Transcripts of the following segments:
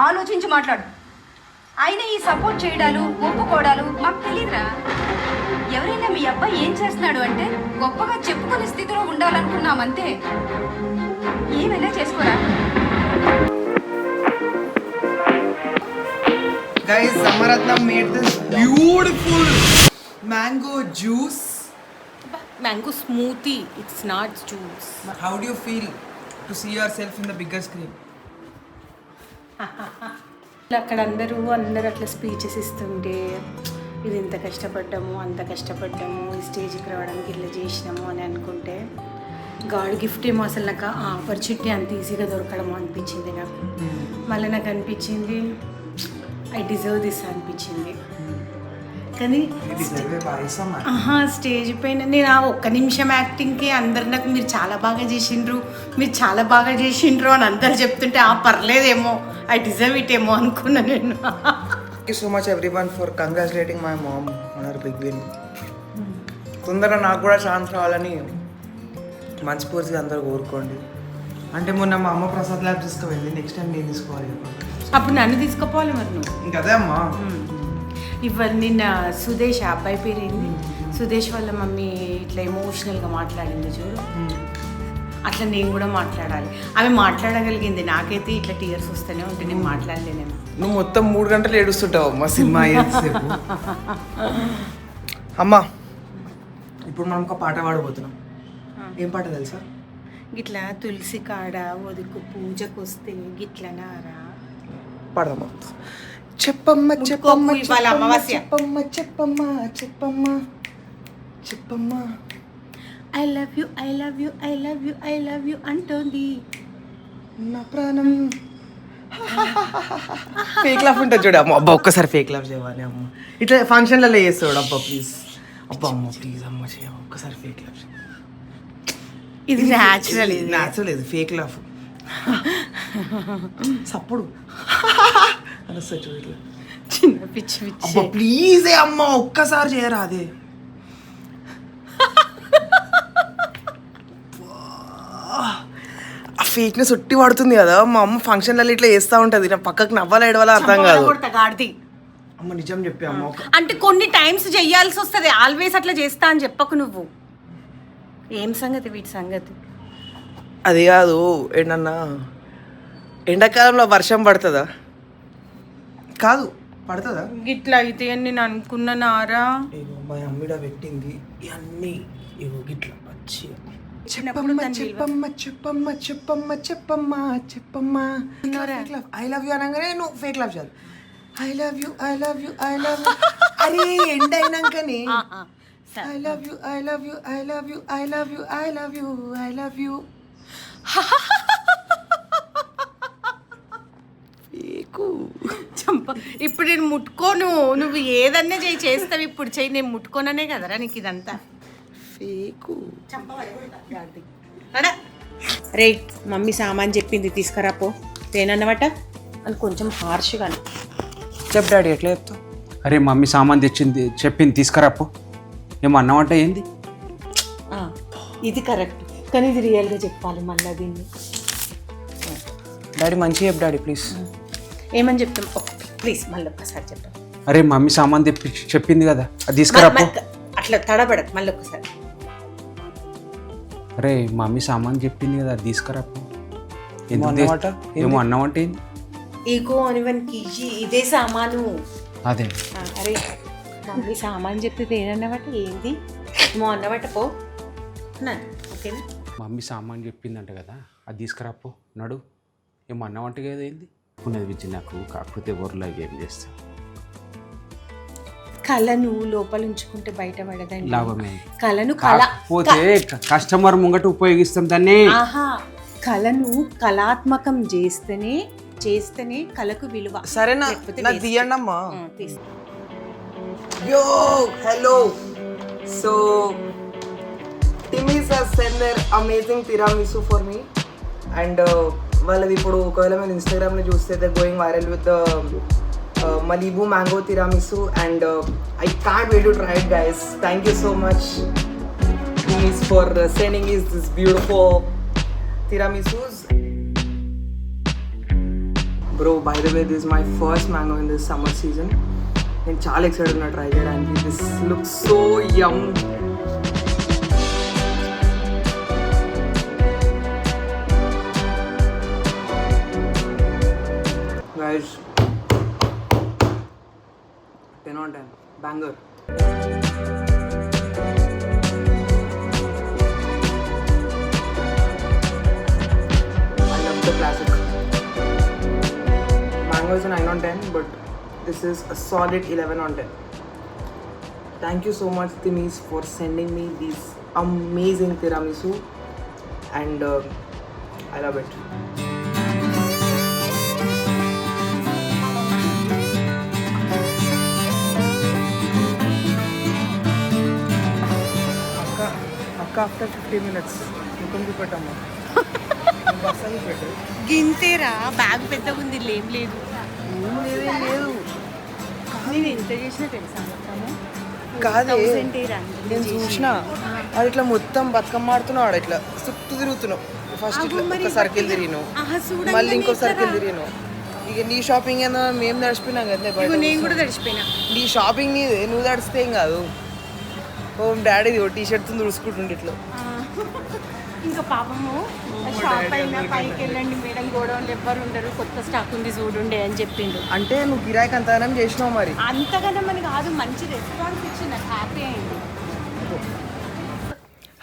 ఆలోచించి మాట్లాడు. ఆయన ఈ సపోర్ట్ చేయడాలు ఒప్పుకోవడాలు మాకు తెలియదురా. ఎవరైనా మీ అబ్బాయి ఏం చేస్తున్నాడు అంటే గొప్పగా చెప్పుకునే స్థితిలో ఉండాలనుకున్నామంతే. ఏమైనా చేసుకోరా. Guys, Samaratna made this beautiful mango juice. Mango smoothie, it's not juice. How do you feel to see yourself in the bigger screen? అక్కడ అందరూ అట్లా స్పీచెస్ ఇస్తుంటే ఇది ఇంత కష్టపడ్డాము అంత కష్టపడ్డాము ఈ స్టేజ్కి రావడానికి ఇట్లా చేసినాము అని అనుకుంటే గాడ్ గిఫ్ట్ ఏమో అసలు నాకు ఆ ఆపర్చునిటీ అంత ఈజీగా దొరకడము అనిపించింది నాకు. మళ్ళీ నాకు అనిపించింది ఐ డిజర్వ్ దిస్ అనిపించింది. కానీ స్టేజ్ పైన నేను ఆ ఒక్క నిమిషం యాక్టింగ్కి అందరు నాకు మీరు చాలా బాగా చేసిండ్రు అని అందరు చెప్తుంటే పర్లేదేమో ఐ డిజర్వ్ ఇట్ ఏమో అనుకున్నా నేను. Thank you so much everyone for congratulating my mom on her big win. తొందరగా నాకు కూడా ఛాన్స్ రావాలని మనస్ఫూర్తిగా అందరూ కోరుకోండి. అంటే మొన్న మా అమ్మ ప్రసాద్ ల్యాబ్ తీసుకుపోయింది, నెక్స్ట్ టైం నేను తీసుకోవాలి. అప్పుడు నన్ను తీసుకుపోవాలి మరి నువ్వు. ఇంకదే అమ్మా. ఇవాళ నిన్న సుదేశ్ అబ్బాయి పేరు ఏంది, సుదేశ్ వాళ్ళ మమ్మీ ఇట్లా ఎమోషనల్గా మాట్లాడింది చూడు, అట్లా నేను కూడా మాట్లాడాలి. ఆమె మాట్లాడగలిగింది, నాకైతే ఇట్లా టీయర్స్ వస్తూనే ఉంటే నేను మాట్లాడలేనేమో. నువ్వు మొత్తం 3 గంటలు ఏడుస్తుంటావు అమ్మా సినిమా అయ్యేసేపు. అమ్మా ఇప్పుడు మనం ఒక పాట పాడబోతున్నాం. ఏం పాట తెలుసా? గిట్లా తులసి కాడ ఒదుకు పూజకు వస్తే గిట్లనారా పాడదామా? చెప్పమ్మ చెప్పమ్మ ఇవాళ అమావాస్య. చెప్పమ్మ చెప్పమ్మ చెప్పమ్మ చెప్పమ్మ I love you I love you I love you I love you అంటోంది నా ప్రాణం. ఫేక్ లవ్ ఉంటుంది చూడు అమ్మ. అబ్బా ఒక్కసారి ఫేక్ లవ్ చేయాలి అమ్మ. ఇట్లా ఫంక్షన్లలో చేస్తాడు. అబ్బా ప్లీజ్, అబ్బా అమ్మ ప్లీజ్ అమ్మ చేయ ఒక్కసారి ఫేక్ లవ్. ఇది న్యాచురల్, ఇది న్యాచురల్, ఇది ఫేక్ లవ్. సప్పుడు అని చూడు ఇట్లా చిన్న పిచ్చి పిచ్చి. అబ్బా ప్లీజ్ అమ్మ ఒక్కసారి చేయరా అదే. ఆ ఫేక్నెస్ ఒట్టి పడుతుంది కదా మా అమ్మ. ఫంక్షన్లలో ఇట్లా చేస్తూ ఉంటుంది, నా పక్కకు నవ్వాలా ఏడవాలా అర్థం కాదు. అమ్మ నిజం చెప్పి అమ్మ. అంటే కొన్ని టైమ్స్ చెయ్యాల్సి వస్తుంది, ఆల్వేస్ అట్లా చేస్తా అని చెప్పకు నువ్వు. ఏం సంగతి వీటి సంగతి? అది కాదు, ఏంటన్నా ఎండాకాలంలో వర్షం పడుతుందా? కాదు పడుతుందా? గిట్లా అయితే అని నేను అనుకున్నానారా. ఇగో మా అమ్మిడ పెట్టింది ఇవన్నీ, ఇగో గిట్లా వచ్చి చిన్నప్పుడు చెప్పమ్మ చెప్పమ్మ చెప్పమ్మ చెప్పమ్మ చెప్పమ్మ ఐ లవ్ యూ అనగానే నువ్వు ఫేక్ లవ్ చేయాలి. I love you I love you I love you. అరే ఎండ్ అయినాకనే I love you I love you I love you I love you I love you I love you. చంప ఇప్పుడు నేను ముట్టుకోను, నువ్వు ఏదన్నా చేస్తావు ఇప్పుడు చెయ్యి, నేను ముట్టుకోననే కదరా నీకు ఇదంతా ఫేకు. రే మమ్మీ సామాన్ చెప్పింది తీసుకురాపో తేనన్నమాట అని కొంచెం హార్ష్గా చెప్ డాడీ ఎట్లా చెప్తావు? అరే మమ్మీ సామాన్ తెచ్చింది చెప్పింది తీసుకురాపో. ఏమో అన్నమాట ఏంది? ఇది కరెక్ట్, కానీ ఇది రియల్గా చెప్పాలి మళ్ళీ దీన్ని. డాడీ మంచిగా చెప్పు డాడీ ప్లీజ్. ఏమని చెప్తాం? ఓకే ప్లీజ్ మళ్ళీ ఒక్కసారి చెప్పాం. అరే మమ్మీ సామాన్ తెప్పి చెప్పింది కదా అది తీసుకురాపో. అట్లా తడబడకు, మళ్ళీ ఒక్కసారి. అరే మమ్మీ సామాన్ చెప్పింది కదా అది తీసుకురాపో. ఏమో అన్నమాట ఏంది? ఈగో అని కీజీ ఇదే సామాను. అదే అరే మమ్మీ సామాన్ చెప్తే ఏదన్నమాట ఏంది ఏమో అన్నమాట పో ఓకేనా. మమ్మీ సామాన్ చెప్పిందంట కదా అది తీసుకురాపో నడు. ఏమో అన్నమాట కదా ఏంది ఉన్నది విచ్చి నాకు, కాకపోతే ఊర్లోకి ఏం చేస్తా. కళను లోపల ఉంచుకుంటే బయట పడదండి. లాభమే. కళను కాకపోతే కస్టమర్ ముంగట ఉపయోగిస్తాం దాన్ని. కళను కళాత్మకం చేస్తేనే కళకు విలువ. సరేనా నాకు తీయండి అమ్మా. Yo, hello. So, Timmy's has sent their amazing tiramisu for me. And వాళ్ళది ఇప్పుడు ఒకవేళ మీరు ఇన్స్టాగ్రామ్లో చూస్తే they're going viral with the Malibu mango tiramisu and I can't wait to try it guys. Thank you so much Timmy's for sending us this beautiful tiramisus. Bro by the way this my first mango in this summer season. నేను చాలా excited ఉన్నా try చేయడానికి. This looks so yum. Guys 10 on 10 banger. I love the classic. Mango is a 9 on 10, but this is a solid 11 on 10. Thank you so much, Timis, for sending me these amazing tiramisu, and I love it. Akka, after 50 minutes, you can be put on. Bus అని పెట్టు. గింతేరా bag పెద్దగా ఉంది ఏం లేదు. ఏం లేదు. నేను ఎంత చేసినా తెలుసా మొత్తము కాదే 1000 ఏరా. నేను చూసిన అది ఇట్లా మొత్తం బతుకమ్మ ఆడుతున్నావు, ఇట్లా చుట్టూ తిరుగుతున్నావు. ఫస్ట్ ఇట్లా ఒక సర్కిల్ తిరిగినావు, మళ్ళీ ఇంకో సర్కిల్ తిరిగినావు. ఇక నీ షాపింగ్ ఏదో మేము నడిచిపోయినాం కదా బయట. నేను కూడా తడిచిపోయినా. నీ షాపింగ్ నీదే, నువ్వు తడిస్తే ఏం కాదు. ఓ డాడీది ఓ టీషర్ట్ తుడుచుకుంటుండే ఇట్లా. ఇంకా పాపము షాప్ అయినా పైకి వెళ్ళండి మేడం, గోడౌన్లు ఎవ్వరు ఉండరు, కొత్త స్టాక్ ఉంది చూడుండే అని చెప్పిండు. అంటే నువ్వు కిరాయికి అంతగానం చేసినావు మరి. అంతగానో మనకి కాదు, మంచి రెస్పాన్స్ ఇచ్చి నాకు హ్యాపీ అయింది.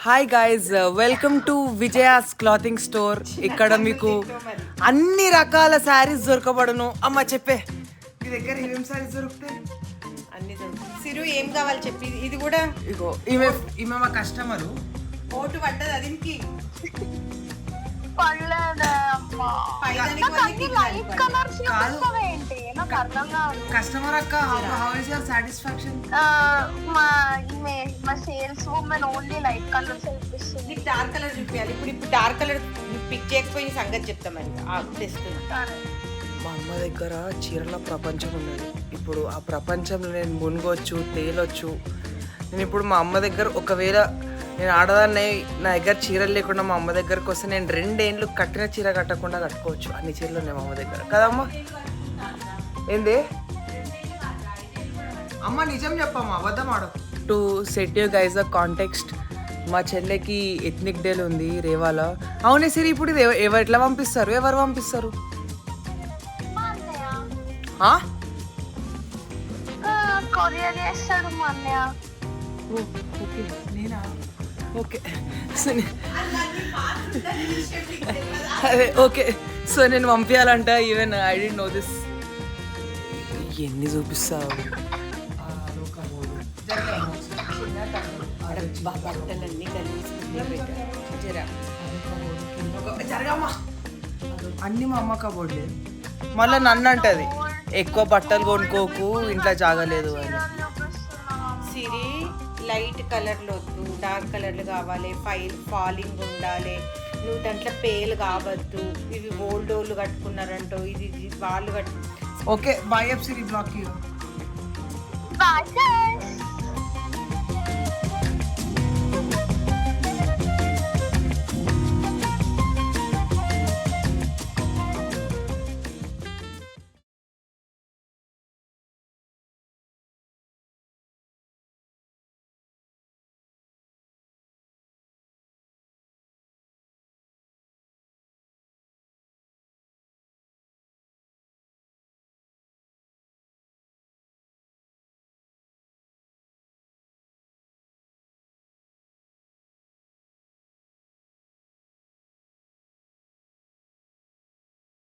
Hi guys, welcome to Vijaya's clothing store. ఇక్కడ మీకు అన్ని రకాల శారీస్ దొరకబడును. అమ్మ చెప్పే, మీ దగ్గర ఏమేమి శారీస్ దొరుకుతాయి? అన్ని దొరుకుతుంది. సిరు ఏం కావాలి చెప్పి. ఇది కూడా ఇగో ఈమె మా కస్టమరు. ఓటు పడ్డది అదికి కస్టమర్ అక్క, హౌ ఇస్ యువర్ సాటిస్ఫాక్షన్? మా sales women only light colours చూపిస్తుంది. నీకు డార్క్ కలర్ చూపించాలి. ఇప్పుడు డార్క్ కలర్ పిక్ చేయకపోయిన సంగతి చెప్తామని తెస్తుంది. మా అమ్మ దగ్గర చీరల ప్రపంచం ఉన్నది. ఇప్పుడు ఆ ప్రపంచంలో నేను మునగొచ్చు, తేలొచ్చు. నేను ఇప్పుడు మా అమ్మ దగ్గర, ఒకవేళ నేను ఆడదాన్ని నా దగ్గర చీరలు లేకుండా మా అమ్మ దగ్గరకు వస్తే నేను 2 ఏళ్ళు కట్టిన చీర కట్టకుండా కట్టుకోవచ్చు. అన్ని చీరలు ఉన్నాయి మా అమ్మ దగ్గర కదమ్మా. ఏంది అమ్మ, నిజం చెప్పమ్మా, అబద్ధం ఆడు. To set you guys a context, మా చెల్లెకి ఎథ్నిక్ డేలు ఉంది రేవాలో. అవునే సరే, ఇప్పుడు ఇది ఎవరు ఎట్లా పంపిస్తారు? ఎవరు పంపిస్తారు? కొరియర్ చేస్తాడు మా అన్నయ్య. ఓకే, నేనా? ఓకే, అదే ఓకే. సో నేను పంపించాలంట. Even I don't know this. ఎన్ని చూపిస్తావు? బట్టలన్నీ జరగమ్మా, అన్ని మా అమ్మ కబోర్డ్లే. మళ్ళీ నన్ను అంటది ఎక్కువ బట్టలు కొనుక్కోకు, ఇంట్లో జాగలేదు అని. సిరి లైట్ కలర్లు వద్దు, డార్క్ కలర్లు కావాలి, ఫాలింగ్ ఉండాలి, నువ్వు దాంట్లో పేలు కావద్దు, ఇవి ఓల్డ్ ఓళ్ళు కట్టుకున్నారంటో, ఇది వాళ్ళు కట్టు. Okay, bye up Siri, block you. Bye guys.